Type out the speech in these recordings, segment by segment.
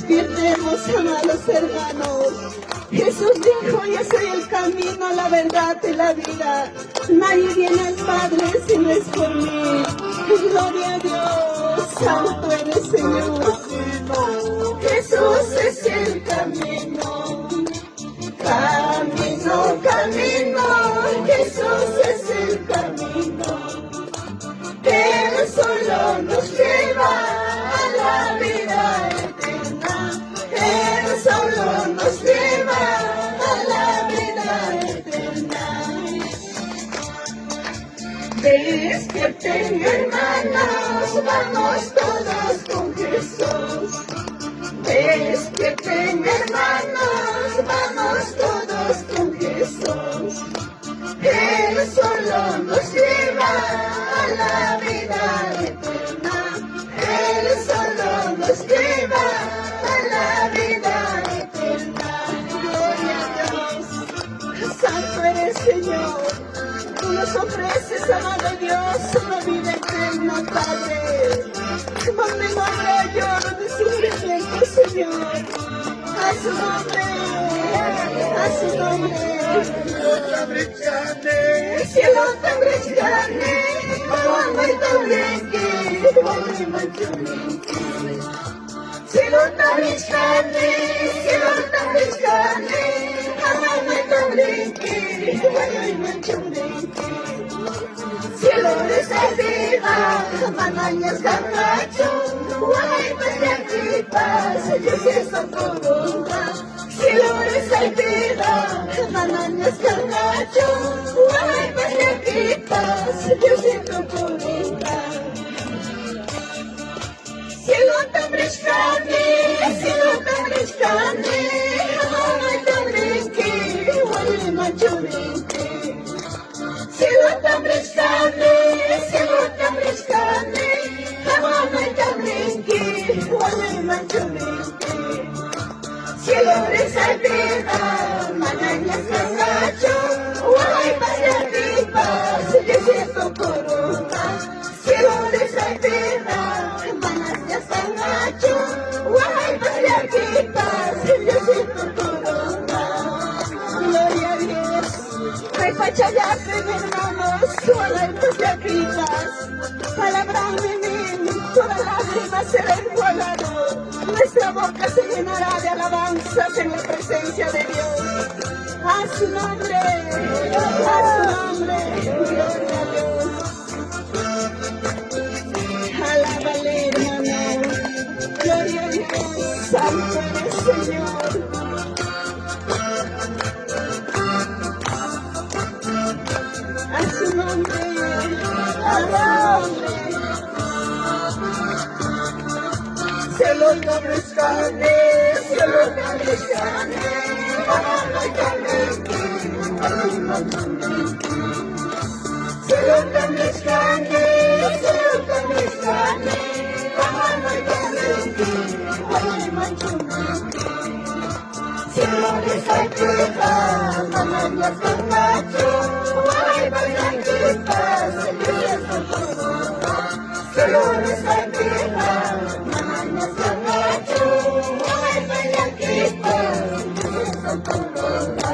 Despertemos, amados hermanos. Jesús dijo, yo soy el camino, la verdad y la vida. Nadie viene al Padre si no es por mí. Gloria a Dios, santo eres Señor. Jesús es el camino. Camino, camino, Jesús es el camino. Él solo nos lleva a la vida eterna. Él solo nos lleva a la vida eterna. Despierten, hermanos, vamos todos con Jesús. Despierten, hermanos, vamos todos con Jesús. Él solo nos lleva a la vida eterna. Él solo nos lleva a la vida eterna. Gloria a Dios. Santo eres, Señor. Tú nos ofreces, amado Dios, una vida eterna, Padre. Donde no habrá lloro de sufrimiento, Señor. A su nombre, a su nombre. Cielo tan brillante, amor tan blanque, cielo tan brillante, cielo tan brillante, amor tan blanque, cielo de salida, manañas camacho, guaymas de atripas, yo siento corona. Cielo de salida, manañas camacho, guaymas de atripas, yo siento corona. Cielo tan brillante, cielo tan brillante, amor tan blanque, guaymas blanque. Cielo tan brillante, cielo tan brillante, amor tan blanque, guaymas blanque. Cielo de salida, manañas camacho, guaymas de atripas, yo siento corona. Cielo de salida, manañas camacho, guaymas de atripas, yo siento corona. Gloria a Dios. Repachayate, hermanos, guaymas de atripas, palabra de toda lágrima será enjuagado. Nuestra boca se llenará de alabanzas en la presencia de Dios. A su nombre, gloria a Dios. Alábale, hermano, gloria a Dios, santo eres Señor. A su nombre, a su nombre. Cielo tan brillante, cielo tan brillante, amor tan blanque, cielo tan brillante, cielo tan brillante, amor tan blanque, cielo de salida, manañas camacho, guaymas de atripas, yo siento corona. Cielo de salida, manañas camacho, guaymas de atripas, yo siento corona.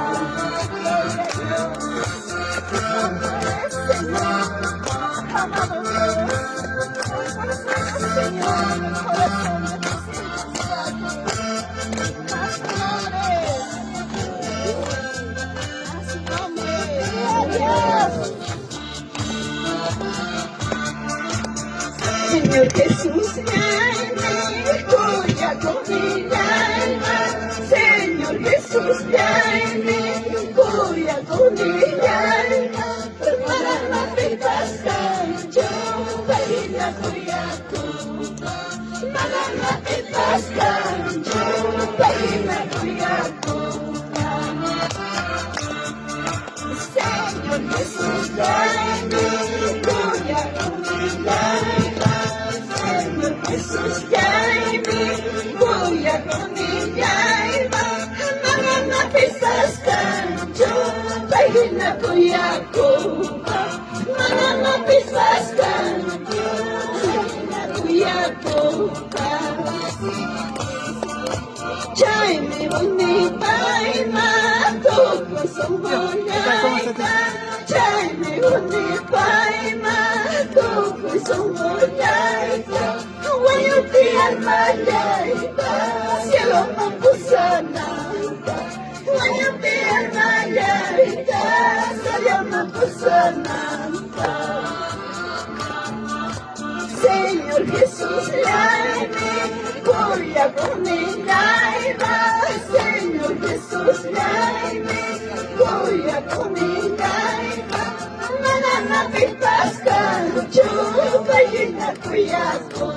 Amado Dios, Señor, mi corazón necesita Señor Jesús, ven, cuya con mi alma. Señor Jesús, ven, cuya con mi alma. Para la pipasca, yo baila cuya con. Para la pipasca, yo baila cuya con. Señor Jesús, ven, cuya con mi alma. Señor Jesús, ven, cuya con mi alma. Mamá, pisas cancho, baila cuya con. Mamá, pisas cancho, baila cuya con. Chaymi unipayma tukuy sumuyayta. Chaymi unipayma tukuy sumuyayta. Wayupi almayayta cieloman pusanayta. Wayupi almayayta cieloman pusanayta. Señor Jesús, layme, voy a comilarla. Señor Jesús, layme, voy a comilarla. Manana pipasca, chupa y na cuyaco.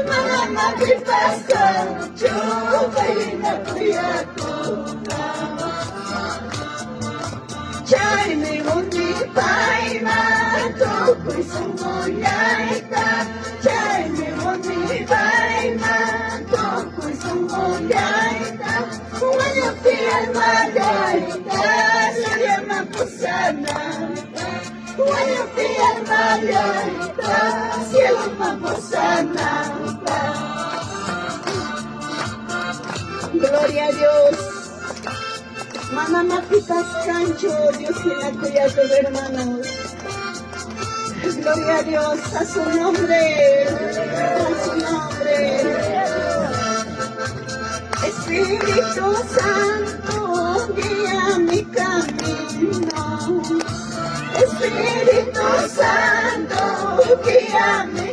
Manana pipasca, chupa y na cuyaco. Chaymi unipayma tukuy sumuyayta. Chaymi unipayma tukuy sumuyayta. Wayupi almayayta cieloman pusanayta. Wayupi almayayta cieloman pusanayta. Gloria a Dios. Mamá pitas cancho, Dios tiene cuidado, hermanos. Gloria a Dios, a su nombre, a su nombre. Espíritu Santo, guía mi camino. Espíritu Santo, guía mi